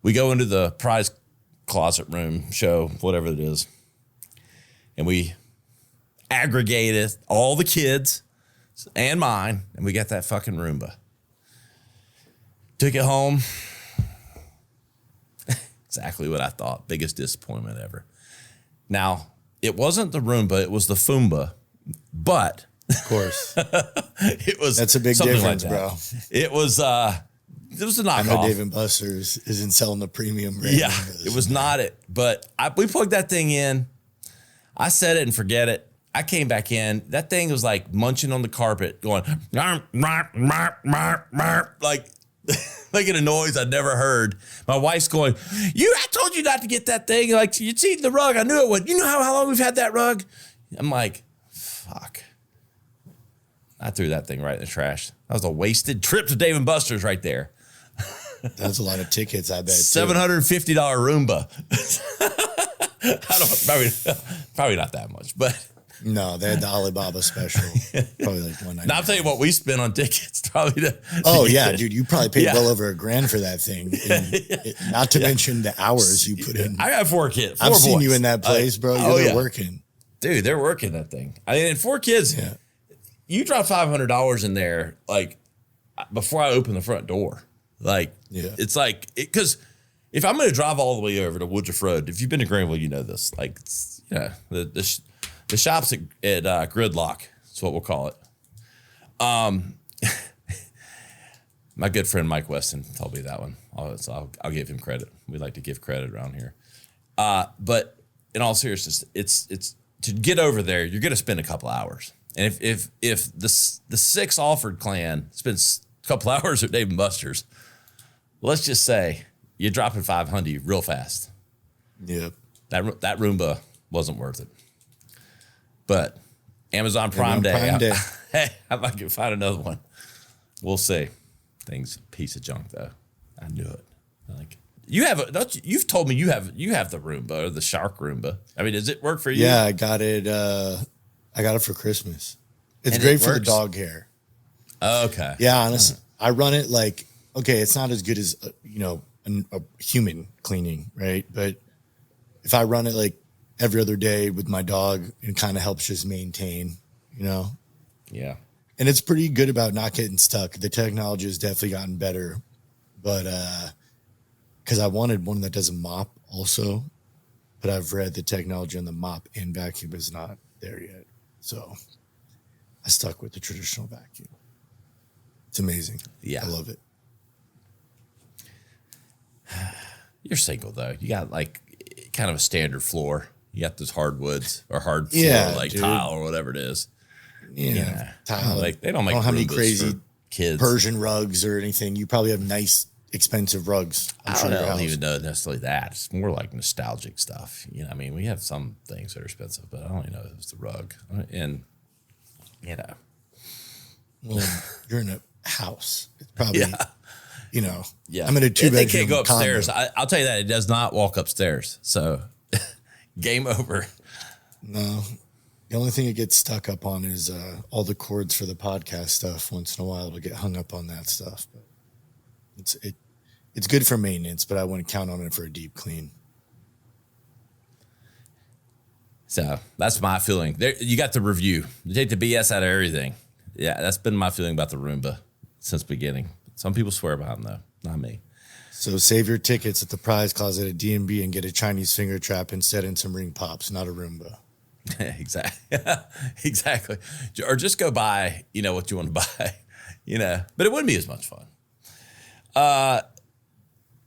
[SPEAKER 1] We go into the prize closet room show, whatever it is, and we aggregated all the kids and mine, and we got that fucking Roomba. Took it home. Exactly what I thought. Biggest disappointment ever. Now, it wasn't the Roomba, it was the Foomba, but
[SPEAKER 3] of course,
[SPEAKER 1] it was.
[SPEAKER 3] That's a big difference, like bro.
[SPEAKER 1] It was a knockoff.
[SPEAKER 3] I know Dave and Buster's isn't selling the premium.
[SPEAKER 1] Yeah, it was not it. But we plugged that thing in. I set it and forget it. I came back in. That thing was like munching on the carpet, going like making a noise I'd never heard. My wife's going, I told you not to get that thing. Like, you'd seen the rug. I knew it would. You know how long we've had that rug? I'm like, fuck. I threw that thing right in the trash. That was a wasted trip to Dave & Buster's right there.
[SPEAKER 3] That's a lot of tickets, I bet.
[SPEAKER 1] $750 Roomba. Probably not that much, but.
[SPEAKER 3] No, they had the Alibaba special. Probably like $199.
[SPEAKER 1] Now, I'll tell you what we spent on tickets. Probably
[SPEAKER 3] yeah, dude, you probably paid well over $1,000 for that thing. Not to mention the hours you put in.
[SPEAKER 1] I got 4 kids.
[SPEAKER 3] I've seen you in that place, bro. You're there working.
[SPEAKER 1] Dude, they're working that thing. I mean, and 4 kids. Yeah. You drop $500 in there, like, before I open the front door. Like, it's like, because if I'm going to drive all the way over to Woodruff Road, if you've been to Greenville, you know this. Like, it's, the shop's at Gridlock. That's what we'll call it. My good friend Mike Weston told me that one. I'll give him credit. We like to give credit around here. But in all seriousness, it's to get over there, you're going to spend a couple hours. And if the 6 Alford clan spends a couple hours at Dave & Buster's, let's just say you're dropping $500 real fast.
[SPEAKER 3] Yep.
[SPEAKER 1] That Roomba wasn't worth it. But Amazon Prime Day. Hey, I might can find another one. We'll see. Thing's a piece of junk though. I knew it. Like, you've told me you have the Roomba or the Shark Roomba. I mean, does it work for you?
[SPEAKER 3] Yeah, I got it. I got it for Christmas. It's great for the dog hair.
[SPEAKER 1] Okay.
[SPEAKER 3] Yeah, honestly, I run it like, okay, it's not as good as a human cleaning, right? But if I run it like every other day with my dog, it kind of helps just maintain, you know?
[SPEAKER 1] Yeah.
[SPEAKER 3] And it's pretty good about not getting stuck. The technology has definitely gotten better, but because I wanted one that does a mop also, but I've read the technology on the mop and vacuum is not there yet. So I stuck with the traditional vacuum. It's amazing.
[SPEAKER 1] Yeah.
[SPEAKER 3] I love it.
[SPEAKER 1] You're single though. You got like kind of a standard floor. You got those hardwoods or hard floor, like
[SPEAKER 3] dude.
[SPEAKER 1] tile or whatever it is.
[SPEAKER 3] Yeah. Tile.
[SPEAKER 1] Like they don't make
[SPEAKER 3] have any
[SPEAKER 1] Roombas
[SPEAKER 3] crazy
[SPEAKER 1] for kids.
[SPEAKER 3] Persian rugs or anything. You probably have nice, expensive rugs.
[SPEAKER 1] I don't even know necessarily that. It's more like nostalgic stuff. You know, I mean, we have some things that are expensive, but I don't even know if it's the rug. And you know,
[SPEAKER 3] well, you're in a house. It's probably, you know, I'm in a 2-bedroom.
[SPEAKER 1] They can't go upstairs.
[SPEAKER 3] Condo.
[SPEAKER 1] I'll tell you that it does not walk upstairs. So game over.
[SPEAKER 3] No. The only thing it gets stuck up on is all the cords for the podcast stuff. Once in a while, it'll get hung up on that stuff. But it's good for maintenance, but I wouldn't count on it for a deep clean.
[SPEAKER 1] So that's my feeling. There, you got the review. You take the BS out of everything. Yeah, that's been my feeling about the Roomba since beginning. Some people swear by them, though. Not me.
[SPEAKER 3] So save your tickets at the prize closet at D&B and get a Chinese finger trap instead and some ring pops, not a Roomba.
[SPEAKER 1] Exactly. Exactly. Or just go buy, you know, what you want to buy, you know, but it wouldn't be as much fun.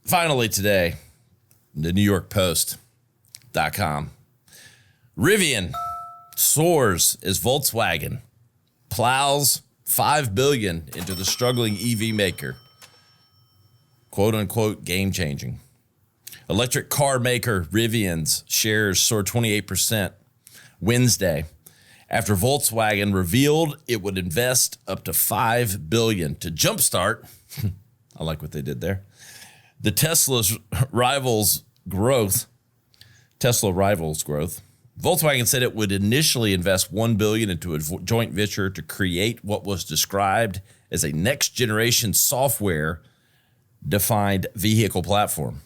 [SPEAKER 1] Finally today, the New York Post.com. Rivian soars as Volkswagen plows $5 billion into the struggling EV maker. Quote unquote, game changing. Electric car maker Rivian's shares soared 28% Wednesday after Volkswagen revealed it would invest up to $5 billion to jumpstart. I like what they did there. The Tesla rivals growth. Volkswagen said it would initially invest $1 billion into a joint venture to create what was described as a next-generation software-defined vehicle platform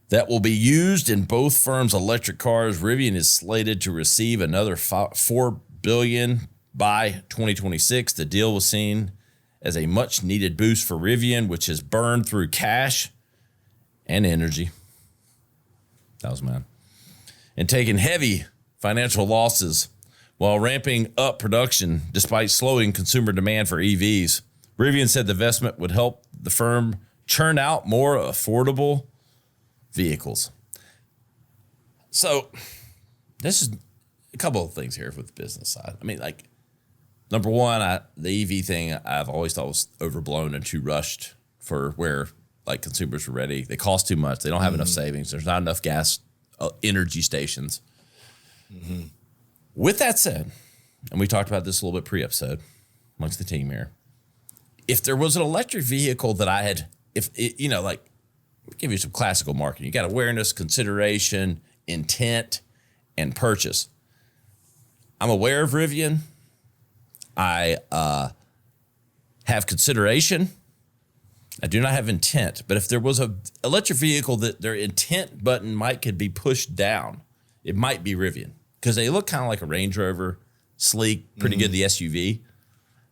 [SPEAKER 1] that will be used in both firms' electric cars. Rivian is slated to receive another $4 billion by 2026. The deal was seen as a much-needed boost for Rivian, which has burned through cash and energy. That was mine. And taking heavy financial losses while ramping up production despite slowing consumer demand for EVs. Rivian said the investment would help the firm churn out more affordable vehicles. So this is a couple of things here with the business side. I mean, like, number one, the EV thing I've always thought was overblown and too rushed for where like consumers were ready. They cost too much. They don't have enough savings. There's not enough gas energy stations. Mm-hmm. With that said, and we talked about this a little bit pre-episode amongst the team here, if there was an electric vehicle that I had, like, give you some classical marketing. You got awareness, consideration, intent, and purchase. I'm aware of Rivian. I have consideration. I do not have intent. But if there was an electric vehicle that their intent button could be pushed down, it might be Rivian. Because they look kind of like a Range Rover, sleek, pretty good, the SUV.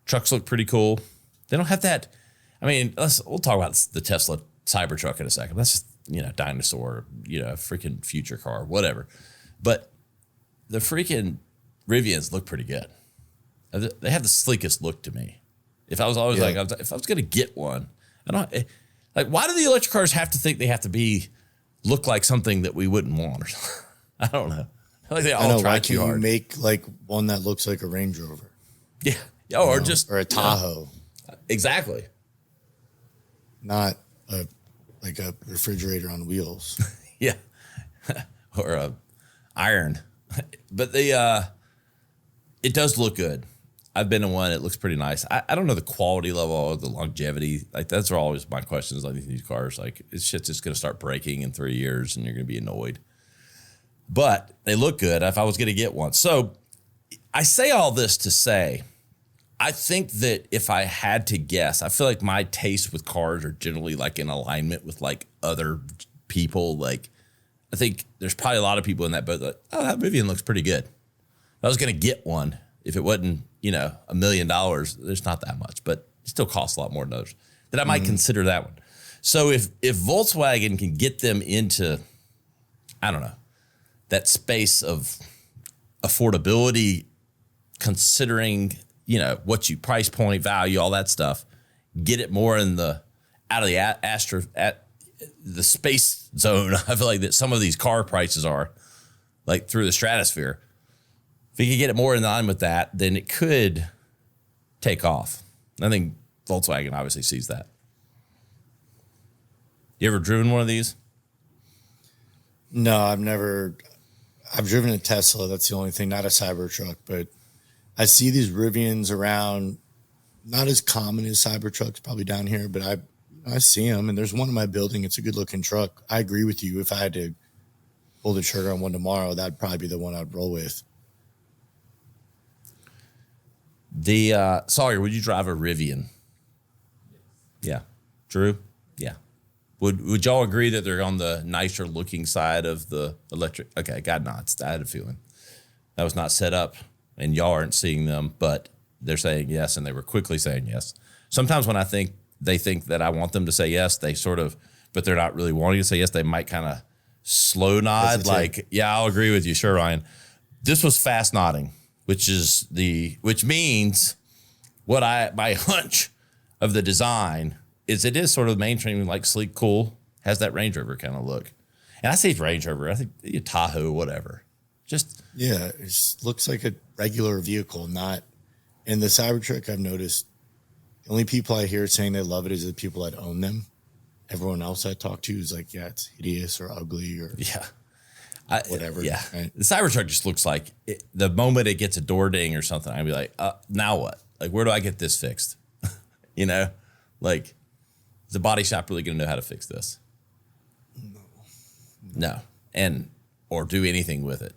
[SPEAKER 1] Trucks look pretty cool. They don't have that. I mean, we'll talk about the Tesla Cybertruck in a second. That's just, dinosaur, freaking future car, whatever. But the freaking Rivians look pretty good. They have the sleekest look to me. If I was always if I was going to get one, why do the electric cars have to think they have to look like something that we wouldn't want? I don't know. I think they all try too hard.
[SPEAKER 3] You make like one that looks like a Range Rover.
[SPEAKER 1] Yeah. Or a
[SPEAKER 3] Tahoe.
[SPEAKER 1] Exactly.
[SPEAKER 3] Not a refrigerator on wheels.
[SPEAKER 1] Yeah. Or a iron. But it does look good. I've been in one. It looks pretty nice. I don't know the quality level or the longevity. Like, that's always my questions on these cars. Like, it's shit's just going to start breaking in 3 years and you're going to be annoyed. But they look good if I was going to get one. So I say all this to say I think that if I had to guess, I feel like my tastes with cars are generally like in alignment with like other people. Like, I think there's probably a lot of people in that boat that, oh, that Rivian looks pretty good. If I was going to get one, if it wasn't, $1 million, there's not that much, but it still costs a lot more than others, that I might consider that one. So if Volkswagen can get them into, I don't know, that space of affordability, considering, what you price point, value, all that stuff, get it more in the out of the the space zone. I feel like that some of these car prices are like through the stratosphere. If you could get it more in line with that, then it could take off. I think Volkswagen obviously sees that. You ever driven one of these?
[SPEAKER 3] No, I've never. I've driven a Tesla. That's the only thing, not a Cybertruck, but I see these Rivians around, not as common as Cybertrucks probably down here, but I see them, and there's one in my building. It's a good-looking truck. I agree with you. If I had to pull the trigger on one tomorrow, that'd probably be the one I'd roll with.
[SPEAKER 1] Sawyer, would you drive a Rivian? Yeah. Drew? Yeah. Would y'all agree that they're on the nicer looking side of the electric? Okay, God nods. I had a feeling. That was not set up, and y'all aren't seeing them, but they're saying yes, and they were quickly saying yes. Sometimes when they think that I want them to say yes, they sort of, but they're not really wanting to say yes. They might kind of slow nod, like, yeah, I'll agree with you. Sure, Ryan. This was fast nodding, which means my hunch of the design is it is sort of mainstream, like sleek, cool, has that Range Rover kind of look. And I say Range Rover, I think Tahoe, whatever. Just
[SPEAKER 3] yeah, it looks like a regular vehicle, not. And the Cybertruck, I've noticed, the only people I hear saying they love it is the people that own them. Everyone else I talk to is like, yeah, it's hideous or ugly or whatever.
[SPEAKER 1] Yeah,
[SPEAKER 3] right?
[SPEAKER 1] The Cybertruck just looks like the moment it gets a door ding or something, I'd be like, now what? Like, where do I get this fixed? Like, is the body shop really going to know how to fix this? No, or do anything with it.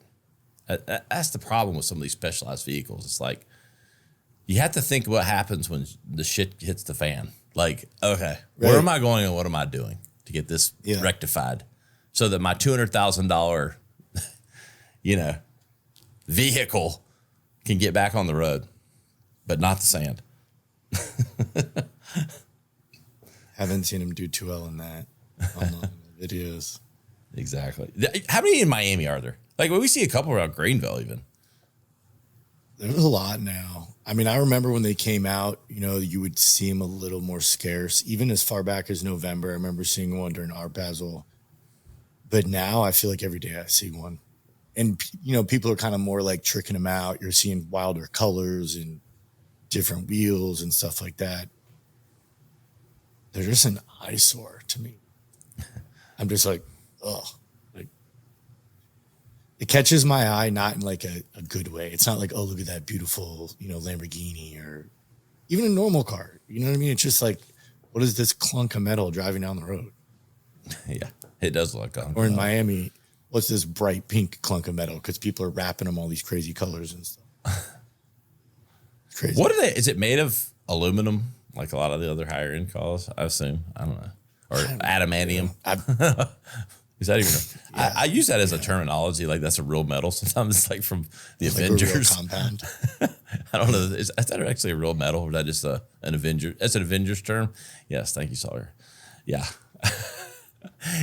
[SPEAKER 1] That's the problem with some of these specialized vehicles. It's like, you have to think what happens when the shit hits the fan. Like, okay, where am I going and what am I doing to get this rectified so that my $200,000, vehicle can get back on the road, but not the sand.
[SPEAKER 3] Haven't seen him do too well in that on the videos.
[SPEAKER 1] Exactly. How many in Miami are there? Like, we see a couple around Greenville even.
[SPEAKER 3] There's a lot now. I mean, I remember when they came out, you would see them a little more scarce. Even as far back as November, I remember seeing one during Art Basel. But now I feel like every day I see one. And, people are kind of more like tricking them out. You're seeing wilder colors and different wheels and stuff like that. They're just an eyesore to me. I'm just like, ugh. It catches my eye, not in like a good way. It's not like, oh, look at that beautiful, Lamborghini or even a normal car. You know what I mean? It's just like, what is this clunk of metal driving down the road?
[SPEAKER 1] Yeah, it does look like.
[SPEAKER 3] Or in Miami, what's this bright pink clunk of metal? Because people are wrapping them all these crazy colors and stuff. Crazy.
[SPEAKER 1] What are they? Is it made of aluminum like a lot of the other higher end cars? I assume. I don't know. Or adamantium. Is that even? I use that as a terminology. Like, that's a real metal. Sometimes it's like from the Avengers.
[SPEAKER 3] Like a real compound.
[SPEAKER 1] I don't know. Is that actually a real metal, or is that just an Avenger? That's an Avengers term. Yes, thank you, Sawyer. Yeah,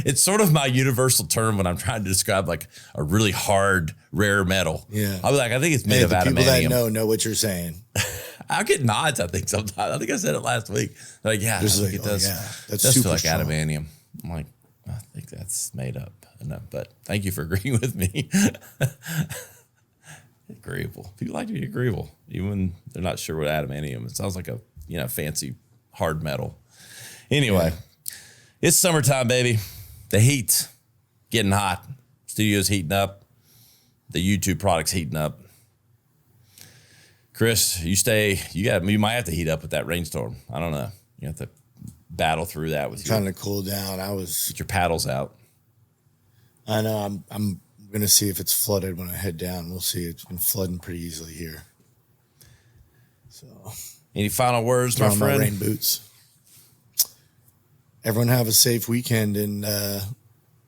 [SPEAKER 1] it's sort of my universal term when I'm trying to describe like a really hard, rare metal.
[SPEAKER 3] Yeah,
[SPEAKER 1] I'll be like, I think it's made of adamantium.
[SPEAKER 3] People that know what you're saying.
[SPEAKER 1] I get nods. I think sometimes. I think I said it last week. Like, yeah, I think it does.
[SPEAKER 3] Yeah,
[SPEAKER 1] that's does feel like strong. Adamantium. I'm like, I think that's made up. No, but thank you for agreeing with me. Agreeable. People like to be agreeable, even when they're not sure what adamantium. It sounds like a fancy hard metal. Anyway, It's summertime, baby. The heat getting hot. Studio's heating up. The YouTube product's heating up. Chris, you might have to heat up with that rainstorm. I don't know. You have to battle through that with
[SPEAKER 3] trying to cool down.
[SPEAKER 1] Get your paddles out.
[SPEAKER 3] I know. I'm going to see if it's flooded when I head down. We'll see. It's been flooding pretty easily here. So,
[SPEAKER 1] any final words, my
[SPEAKER 3] my
[SPEAKER 1] friend?
[SPEAKER 3] rain boots. Everyone have a safe weekend and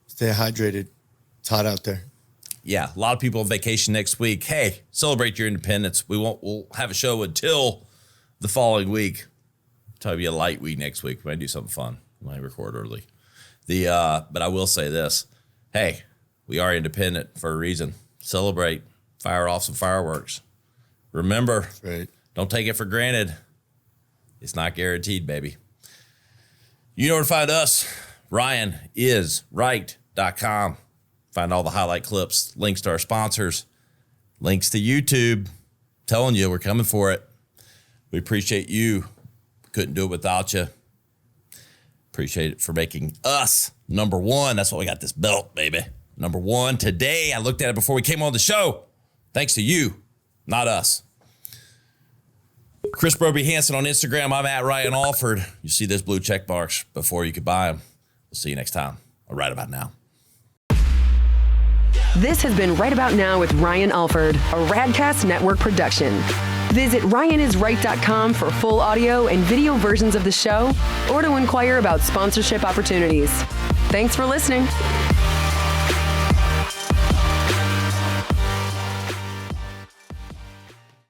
[SPEAKER 3] stay hydrated. It's hot out there.
[SPEAKER 1] Yeah, a lot of people on vacation next week. Hey, celebrate your independence. We'll have a show until the following week. It'll be a light week next week. We might do something fun. We might record early. But I will say this. Hey, we are independent for a reason. Celebrate. Fire off some fireworks. Remember,
[SPEAKER 3] Right.
[SPEAKER 1] Don't take it for granted. It's not guaranteed, baby. You know where to find us. RyanIsRight.com. Find all the highlight clips, links to our sponsors, links to YouTube. Telling you, we're coming for it. We appreciate you. Couldn't do it without you. Appreciate it for making us number one. That's why we got this belt, baby. Number one today. I looked at it before we came on the show. Thanks to you, not us. Chris Broby Hansen on Instagram. I'm at Ryan Alford. You see those blue check marks before you could buy them. We'll see you next time. Right about now.
[SPEAKER 2] This has been Right About Now with Ryan Alford, a Radcast Network production. Visit RyanIsRight.com for full audio and video versions of the show or to inquire about sponsorship opportunities. Thanks for listening.